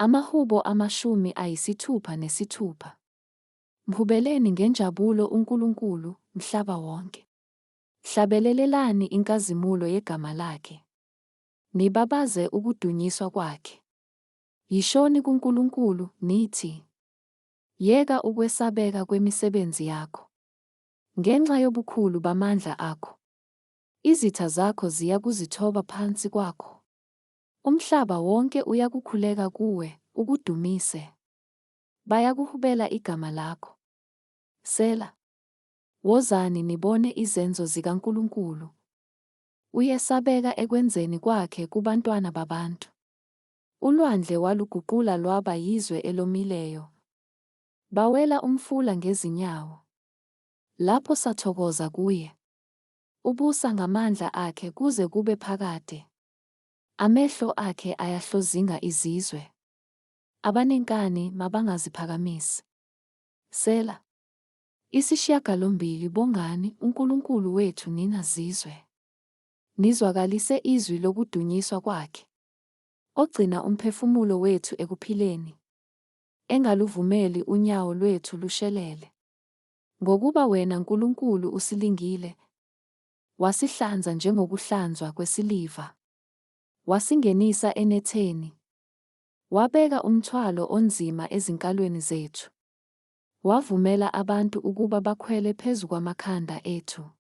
Amahubo 66. Mhubeleni ngenjabulo uNkulunkulu, mhlaba wonke. Hlabelelelani inkazimulo yegama lakhe. Nibabaze ukudunyiswa kwakhe. Yishoni kuNkulunkulu nithi, yeka ukwesabeka kwemisebenzi yakho. Ngenxa yobukhulu bamandla akho, izitha zakho ziyakuzithoba phansi kwakho. Umhlaba wonke uyakukhuleka kuwe, ukudumise. Bayakuhubela igama lakho. Sela. Wozani nibone izenzo zikaNkulunkulu. Uyesabeka ekwenzeni kwakhe kubantwana babantu. Ulwandle waluguqula lwaba yizwe elomileyo. Bawela umfula ngezinyawo. Lapho sathokoza kuye. Ubusa ngamandla akhe kuze kube phakade. Amehlo akhe ayahlozinga izizwe. Abanenkani mabangaziphakamisi. Sela. Isishiyagalombili bongani uNkulunkulu wethu nina zizwe. Nizwakalise izwi lokudunyiswa kwakhe. Ogcina umphefumulo wethu ekuphileni. Engaluvumeli unyawo lwethu lushelele. Ngokuba wena Nkulunkulu usilingile. Wasihlanza njengokuhlanzwa kwesiliva. Wasingenisa enetheni. Wabeka umthwalo onzima ezinkalweni zethu. Wavumela abantu ukuba bakhwele phezu kwamakhanda ethu.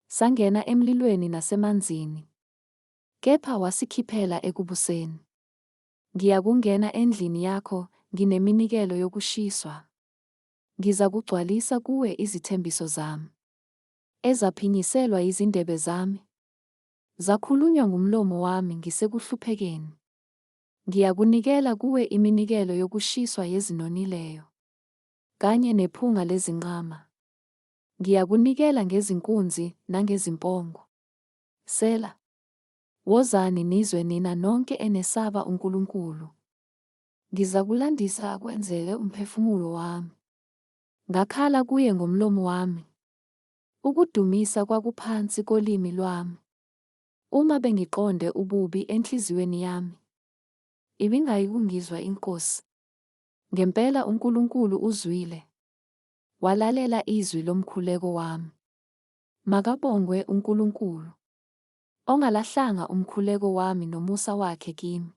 Sangena emlilweni nasemanzini. Kepha wasikhiphela ekubuseni. Ngiyakungena endlini yakho, ngineminikelo yokushiswa. Ngizakugcwalisa kuwe izithembiso zami. Ezaphinyiselwa izindebe zami. Zakhulunywa ngumlomo wami ngisekuhluphekeni. Ngiyakunikela kuwe iminikelo yokushiswa yezinonileyo. Kanye nephunga lezinqama. Ngiyakunikela ngezinkunzi nangezimpongo. Sela. Wozani nizwe nina nonke enesaba uNkulunkulu. Ngizakulandisa kwenzele umphefumulo wami. Ngakhala kuye ngomlomo wami. Ukudumisa kwakuphansi kolimi lwami. Uma bengiqonde ububi enhliziyweni yami. Ibingayikungizwa inkosi. Ngempela uNkulunkulu uzwile. Walalela izwi lomkhuleko wami. Makabongwe uNkulunkulu. Ongalahlanga umkhuleko wami nomusa wakhe kimi.